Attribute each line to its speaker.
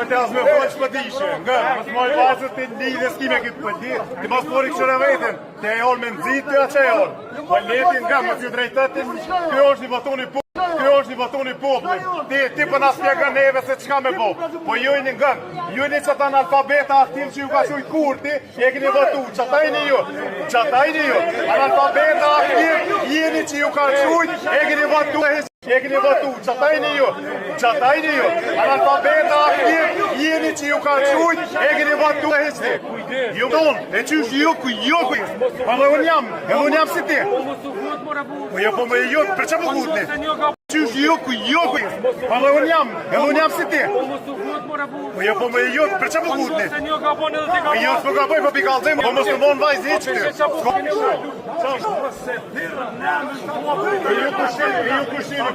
Speaker 1: Te as me folë shpëtishe, nga, mas moj pasët të lidhe s'kime këtë pëldi, ti mas pori këshëre vetën, te e olë me nëzit të që e olë. Po letin nga, më që drejtëtin, kjo është një batoni po. Kjo është një batoni populli. Ti për nas pjegën neve se qka me bo. Po jujnë nga, jujnë që ta në alfabeta aktiv që ju ka shujt kurti, e këni votu, qatajni ju, analfabeta aktiv, jeni që ju ka shujt, e këni votu, qatajni ju, analfabeta aktiv, jeni që ju ka shujt, e këni votu e hisni. Ju tonë, e qysh ju kuj, pa dhe unë jam si ti. Po jo po me ju, për që po gutni? Qysh ju kuj, pa dhe unë jam si ti. Po jo po me ju, për që po gutni? Po jo s'po ka boj, po pi kalzim, po mos të mon vajzë i që ty. Ju kushini,